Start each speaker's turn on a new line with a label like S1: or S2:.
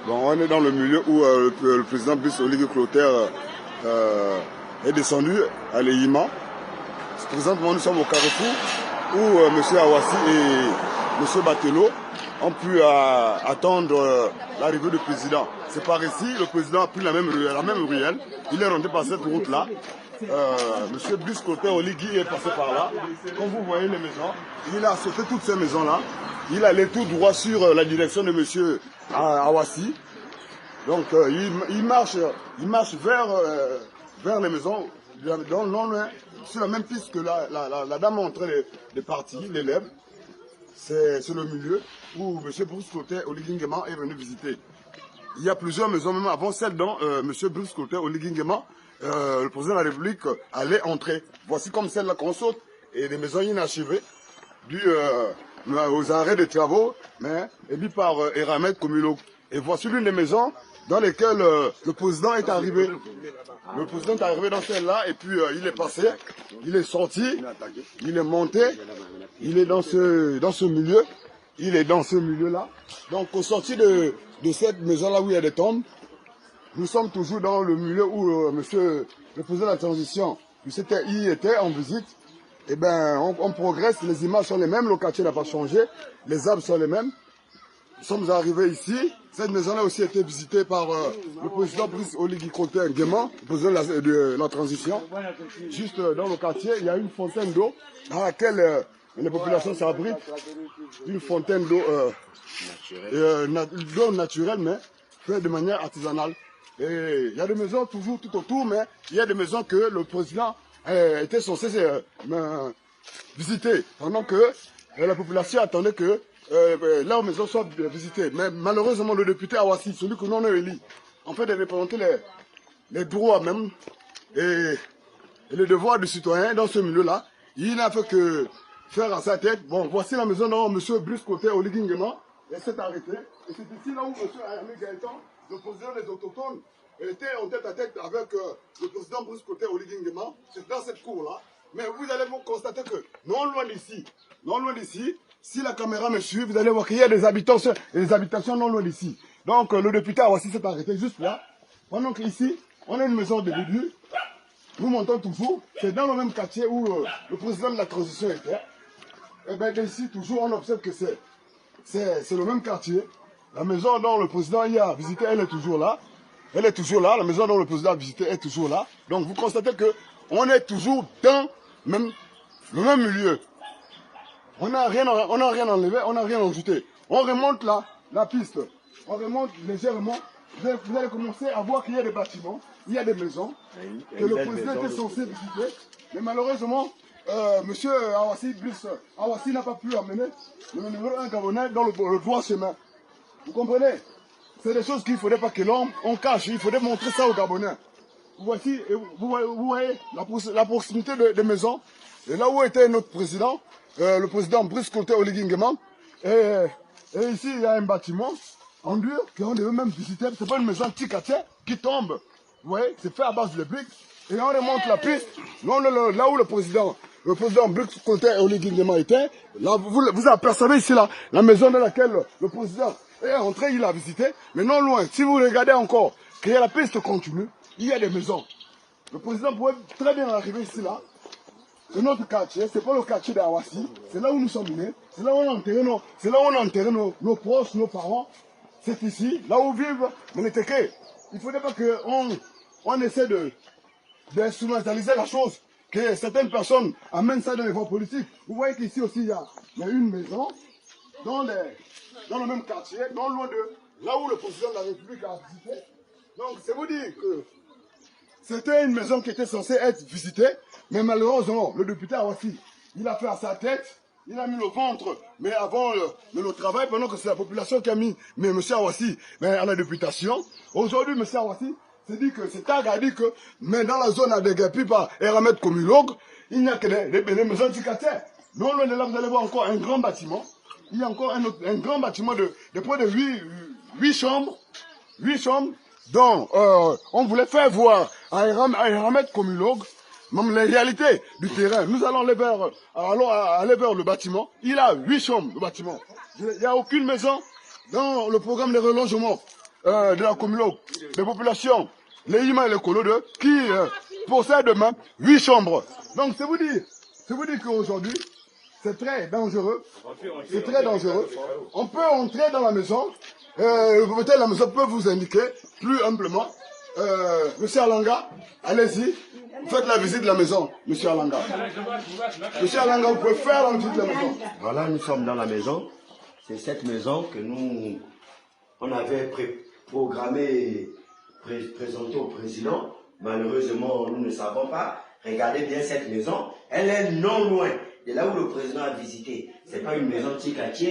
S1: Bon, on est dans le milieu où le président Brice Oligui Clotaire est descendu à l'Eyima. Présentement, nous sommes au carrefour où M. Awassi et M. Batello ont pu attendre l'arrivée du président. C'est par ici, le président a pris la même ruelle. Il est rentré par cette route-là. M. Brice Clotaire Oligui est passé par là. Comme vous voyez les maisons, il a sauté toutes ces maisons-là. Il allait tout droit sur la direction de M. Awassi. Donc il marche vers les maisons, non loin, sur la même piste que la dame est en train de partir, l'élève. C'est le milieu où M. Brice Clotaire Oligui Nguema est venu visiter. Il y a plusieurs maisons, même avant celle dont M. Brice Clotaire Oligui Nguema, le président de la République, allait entrer. Voici comme celle-là qu'on saute, et des maisons inachevées, dues aux arrêts de travaux, mais émis par Eramet Komulog. Et voici l'une des maisons dans lesquelles le président est arrivé. Le président est arrivé dans celle-là, et puis il est passé, il est sorti, il est monté, il est dans ce milieu, il est dans ce milieu-là. Donc au sorti de cette maison-là où il y a des tombes, nous sommes toujours dans le milieu où monsieur le président de la transition, il était en visite. Eh bien, on progresse, les images sont les mêmes, le quartier n'a pas changé, les arbres sont les mêmes. Nous sommes arrivés ici. Cette maison-là a aussi été visitée par le président Brice Oligui Clotaire Nguema, le président de la transition. Juste dans le quartier, il y a une fontaine d'eau dans laquelle les populations s'abritent. Une fontaine d'eau naturelle, mais faite de manière artisanale. Et il y a des maisons toujours tout autour, mais il y a des maisons que le président était censé visiter, pendant que la population attendait que leurs maisons soient visitées. Mais malheureusement, le député Awassi, celui que nous avons élu, en fait de représenter les droits même et les devoirs du citoyen dans ce milieu-là, il n'a fait que faire à sa tête. Bon, voici la maison dont M. Brice Clotaire Oligui Nguema s'est arrêté. Et c'est ici là où M. Ayame Gaëtan, le président des autochtones, était en tête à tête avec le président Brice Clotaire Oligui Nguema. C'est dans cette cour-là. Mais vous allez vous constater que non loin d'ici, si la caméra me suit, vous allez voir qu'il y a des habitations non loin d'ici. Donc le député Awassi s'est arrêté juste là. Pendant qu'ici, on a une maison de début. Nous montons toujours. C'est dans le même quartier où le président de la transition était. Et bien ici, toujours, on observe que c'est le même quartier. La maison dont le président y a visité, elle est toujours là. Elle est toujours là. La maison dont le président a visité est toujours là. Donc vous constatez que on est toujours dans le même milieu. On n'a rien enlevé, on n'a rien ajouté. On remonte la piste. On remonte légèrement. Vous allez commencer à voir qu'il y a des bâtiments, il y a des maisons, que le président était censé visiter. Mais malheureusement, M. Awassi n'a pas pu amener le numéro 1 Gabonais dans le droit chemin. Vous comprenez? C'est des choses qu'il ne faudrait pas que l'on cache. Il faudrait montrer ça aux Gabonais. Voici, vous voyez la proximité des maisons. Et là où était notre président, le président Brice Clotaire Oligui Nguema. Et ici, il y a un bâtiment en dur qu'on devait même visiter. Ce n'est pas une maison tic-à-tic qui tombe. Vous voyez, c'est fait à base de briques. Et on remonte la piste. Là où le président Brice Clotaire Oligui Nguema était, là, vous apercevez ici la maison dans laquelle le président est entré, il a visité. Mais non loin, si vous regardez encore, qu'il y a la piste continue, il y a des maisons. Le président pourrait très bien arriver ici, là. C'est notre quartier, c'est pas le quartier d'Awassi, c'est là où nous sommes nés, c'est là où on a enterré nos proches, nos parents. C'est ici, là où vivent les Téké. Il ne faudrait pas qu'on essaie d'instrumentaliser la chose, que certaines personnes amènent ça dans les voies politiques. Vous voyez qu'ici aussi, il y a une maison dans le même quartier, non loin de là où le président de la République a visité. Donc, c'est vous dire que c'était une maison qui était censée être visitée, mais malheureusement, le député Awassi, il a fait à sa tête, il a mis le ventre, mais avant le travail, pendant que c'est la population qui a mis M. Awassi à la députation. Aujourd'hui, M. Awassi s'est dit que c'est tard, a dit que, mais dans la zone à déguerpie par Eramet Komulog, il n'y a que des maisons ticataires. Non loin de là, vous allez voir encore un grand bâtiment. Il y a encore un grand bâtiment de près de 8 chambres. 8 chambres. Donc, on voulait faire voir à Eramet Komulog même les réalités du terrain. Nous allons aller vers le bâtiment. Il a 8 chambres, le bâtiment. Il n'y a aucune maison dans le programme de relogement. de la communauté, des populations, les Yima et les Colodes, qui possèdent même 8 chambres. Donc c'est vous dire qu'aujourd'hui, c'est très dangereux. C'est très dangereux. On peut entrer dans la maison. Peut-être la maison peut vous indiquer plus humblement. Monsieur Alanga, allez-y. Faites la visite de la maison, Monsieur Alanga. Monsieur Alanga, vous pouvez faire la visite de la maison.
S2: Voilà, nous sommes dans la maison. C'est cette maison que on avait programmé présenter au président. Malheureusement, nous ne savons pas. Regardez bien cette maison. Elle est non loin de là où le président a visité. Ce n'est pas une maison tic à tic.